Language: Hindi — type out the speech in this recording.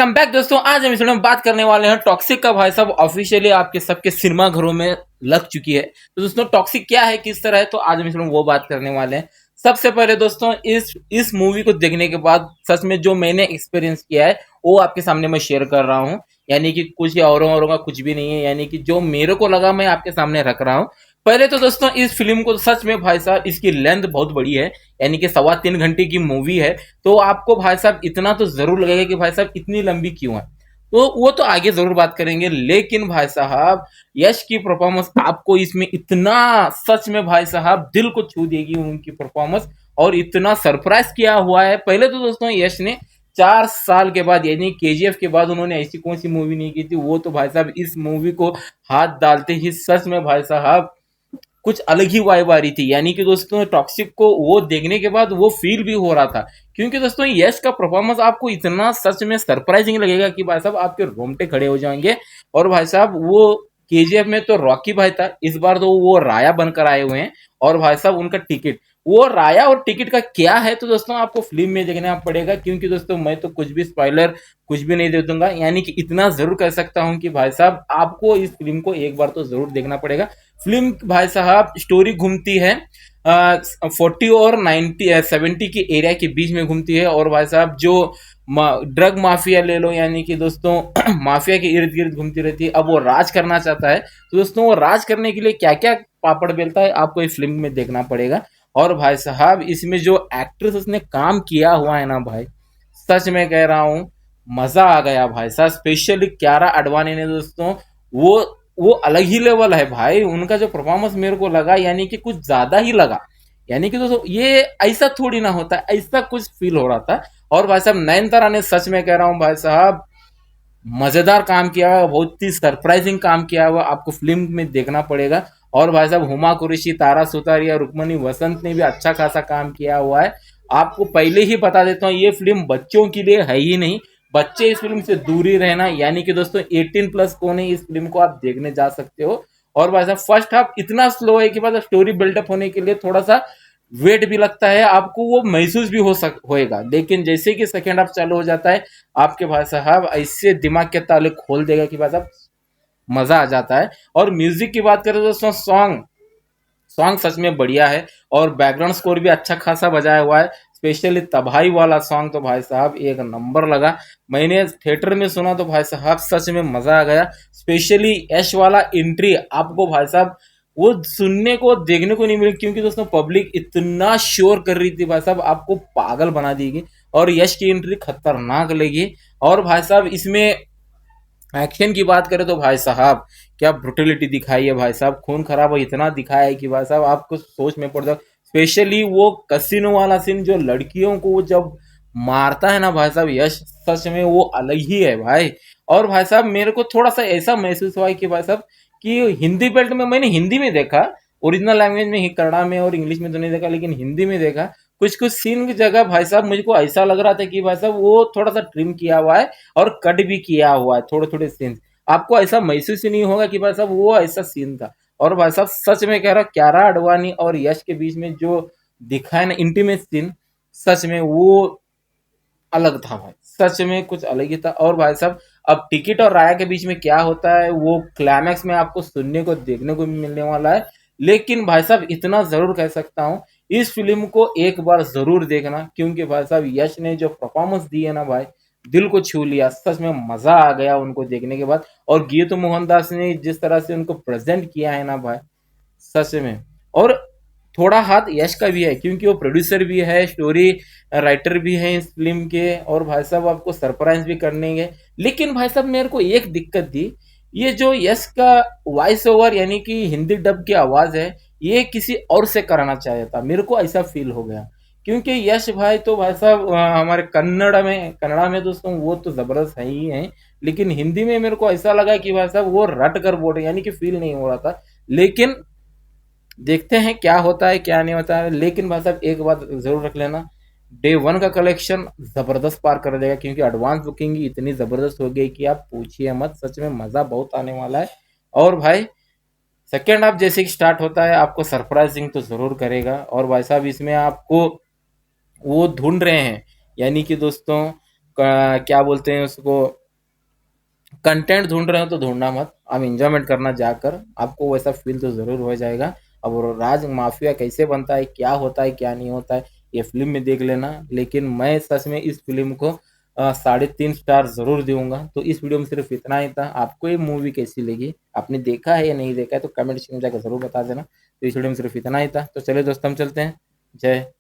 कम बैक दोस्तों। आज हम इस वीडियो में बात करने वाले हैं टॉक्सिक का। भाई साहब ऑफिशियली आपके सबके सिनेमा घरों में लग चुकी है। तो दोस्तों टॉक्सिक क्या है, किस तरह है, तो आज हम इस वीडियो में वो बात करने वाले हैं। सबसे पहले दोस्तों इस मूवी को देखने के बाद सच में जो मैंने एक्सपीरियंस किया है वो आपके सामने मैं शेयर कर रहा हूँ। यानी कि कुछ या औरों का कुछ भी नहीं है, यानी कि जो मेरे को लगा मैं आपके सामने रख रहा हूँ। पहले तो दोस्तों इस फिल्म को सच में भाई साहब इसकी लेंथ बहुत बड़ी है, यानी कि 3.25 घंटे की मूवी है। तो आपको भाई साहब इतना तो जरूर लगेगा कि भाई साहब इतनी लंबी क्यों है। तो वो तो आगे जरूर बात करेंगे, लेकिन भाई साहब यश की परफॉर्मेंस आपको इसमें इतना सच में भाई साहब दिल को छू देगी उनकी परफॉर्मेंस। और इतना सरप्राइज किया हुआ है। पहले तो दोस्तों यश ने 4 साल के बाद यानी केजीएफ के बाद उन्होंने ऐसी कौन सी मूवी नहीं की थी। वो तो भाई साहब इस मूवी को हाथ डालते ही सच में भाई साहब कुछ अलग ही वाइब आ रही थी। यानी कि दोस्तों टॉक्सिक को वो देखने के बाद वो फील भी हो रहा था, क्योंकि दोस्तों यश का परफॉर्मेंस आपको इतना सच में सरप्राइजिंग लगेगा कि भाई साहब आपके रोंगटे खड़े हो जाएंगे। और भाई साहब वो केजीएफ में तो रॉकी भाई था, इस बार तो वो राया बनकर आए हुए हैं। और भाई साहब उनका टिकट, वो राया और टिकट का क्या है तो दोस्तों आपको फिल्म में देखना पड़ेगा। क्योंकि दोस्तों मैं तो कुछ भी स्पॉइलर कुछ भी नहीं दे दूंगा, यानी कि इतना जरूर कह सकता हूं कि भाई साहब आपको इस फिल्म को एक बार तो जरूर देखना पड़ेगा। फिल्म भाई साहब स्टोरी घूमती है 40 और 70 की एरिया के बीच में घूमती है। और भाई साहब जो ड्रग माफिया ले लो, यानी कि दोस्तों माफिया के इर्द गिर्द घूमती रहती है। अब वो राज करना चाहता है, तो दोस्तों वो राज करने के लिए क्या क्या पापड़ बेलता है आपको इस फिल्म में देखना पड़ेगा। और भाई साहब इसमें जो एक्ट्रेस उसने काम किया हुआ है ना भाई, सच में कह रहा हूँ मजा आ गया भाई साहब। स्पेशली क्यारा अडवाणी ने दोस्तों वो वो अलग ही लेवल है भाई। उनका जो परफॉर्मेंस मेरे को लगा यानी कि कुछ ज्यादा ही लगा। यानी कि दोस्तों ये ऐसा थोड़ी ना होता, ऐसा कुछ फील हो रहा था। और भाई साहब नयनतारा ने सच में कह रहा हूँ भाई साहब मजेदार काम किया हुआ, बहुत ही सरप्राइजिंग काम किया हुआ, आपको फिल्म में देखना पड़ेगा। और भाई साहब हुमा कुरैशी, तारा सुतारिया, रुक्मणी वसंत ने भी अच्छा खासा काम किया हुआ है। आपको पहले ही बता देता हूँ ये फिल्म बच्चों के लिए है ही नहीं। बच्चे इस फिल्म से दूर ही रहना, यानी कि दोस्तों 18+ कौन है इस फिल्म को आप देखने जा सकते हो। और भाई साहब फर्स्ट हाफ इतना स्लो है कि मतलब स्टोरी बिल्डअप होने के लिए थोड़ा सा वेट भी लगता है, आपको वो महसूस भी होएगा। लेकिन जैसे कि सेकेंड हाफ चालू हो जाता है आपके भाई साहब ऐसे दिमाग के ताले खोल देगा कि भाई साहब मजा आ जाता है। और म्यूजिक की बात करें तो दोस्तों सॉन्ग सॉन्ग सच में बढ़िया है। और बैकग्राउंड स्कोर भी अच्छा खासा बजाया हुआ है। स्पेशली तबाही वाला सॉन्ग तो भाई साहब एक नंबर लगा। मैंने थिएटर में सुना तो भाई साहब सच में मजा आ गया। स्पेशली यश वाला एंट्री आपको भाई साहब वो सुनने को देखने को नहीं मिली, क्योंकि दोस्तों पब्लिक इतना शोर कर रही थी भाई साहब आपको पागल बना देगी। और यश की एंट्री खतरनाक लगी। और भाई साहब इसमें एक्शन की बात करें तो भाई साहब क्या ब्रुटलिटी दिखाई है भाई साहब, खून खराब इतना दिखाया है कि भाई साहब आपको सोच में पड़ जाओ। स्पेशली वो कसिनो वाला सीन जो लड़कियों को जब मारता है ना भाई साहब यश, सच में वो अलग ही है भाई। और भाई साहब मेरे को थोड़ा सा ऐसा महसूस हुआ है कि भाई साहब कि हिंदी बेल्ट में मैंने हिंदी में देखा, ओरिजिनल लैंग्वेज में ही कन्नड़ा में और इंग्लिश में तो नहीं देखा, लेकिन हिंदी में देखा। कुछ कुछ सीन की जगह भाई साहब मुझको ऐसा लग रहा था कि भाई साहब वो थोड़ा सा ट्रिम किया हुआ है और कट भी किया हुआ है थोड़े थोड़े सीन। आपको ऐसा महसूस ही नहीं होगा कि भाई साहब वो ऐसा सीन था। और भाई साहब सच में कह रहा क्यारा अडवाणी और यश के बीच में जो दिखा है ना इंटीमेट सीन, सच में वो अलग था भाई, सच में कुछ अलग ही था। और भाई साहब अब टिकट और राया के बीच में क्या होता है वो क्लाइमैक्स में आपको सुनने को देखने को भी मिलने वाला है। लेकिन भाई साहब इतना जरूर कह सकता हूँ इस फिल्म को एक बार जरूर देखना, क्योंकि भाई साहब यश ने जो परफॉर्मेंस दी है ना भाई दिल को छू लिया। सच में मजा आ गया उनको देखने के बाद। और गीतू मोहनदास ने जिस तरह से उनको प्रेजेंट किया है ना भाई, सच में। और थोड़ा हाथ यश का भी है, क्योंकि वो प्रोड्यूसर भी है, स्टोरी राइटर भी है इस फिल्म के। और भाई साहब आपको सरप्राइज भी करने। लेकिन भाई साहब मेरे को एक दिक्कत थी, ये जो यश का वॉइस ओवर यानी कि हिंदी डब की आवाज है ये किसी और से कराना चाहिए था, मेरे को ऐसा फील हो गया। क्योंकि यश भाई तो भाई साहब हमारे कन्नड़ा में दोस्तों वो तो जबरदस्त है ही है। लेकिन हिंदी में मेरे को ऐसा लगा कि भाई साहब वो रट कर बोल रहे, यानी कि फील नहीं हो रहा था। लेकिन देखते हैं क्या होता है क्या नहीं होता है। लेकिन भाई साहब एक बात जरूर रख लेना, डे वन का कलेक्शन जबरदस्त पार कर देगा, क्योंकि एडवांस बुकिंग इतनी जबरदस्त हो गई कि आप पूछिए मत। सच में मजा बहुत आने वाला है। और भाई सेकेंड हाफ जैसे कि स्टार्ट होता है आपको सरप्राइजिंग तो जरूर करेगा। और भाई साहब इसमें आपको वो ढूंढ रहे हैं, यानी कि दोस्तों क्या बोलते हैं उसको, कंटेंट ढूंढ रहे हो तो ढूंढना मत, आप इंजॉयमेंट करना जाकर, आपको वैसा फील तो ज़रूर हो जाएगा। अब वो राज माफिया कैसे बनता है, क्या होता है, क्या नहीं होता है, ये फिल्म में देख लेना। लेकिन मैं सच में इस फिल्म को 3.5 स्टार ज़रूर दूंगा। तो इस वीडियो में सिर्फ इतना ही था। आपको ये मूवी कैसी लगी, आपने देखा है या नहीं देखा है, तो कमेंट सेक्शन में जाकर ज़रूर बता देना। तो इस वीडियो में सिर्फ इतना ही था। तो चलिए दोस्तों, हम चलते हैं। जय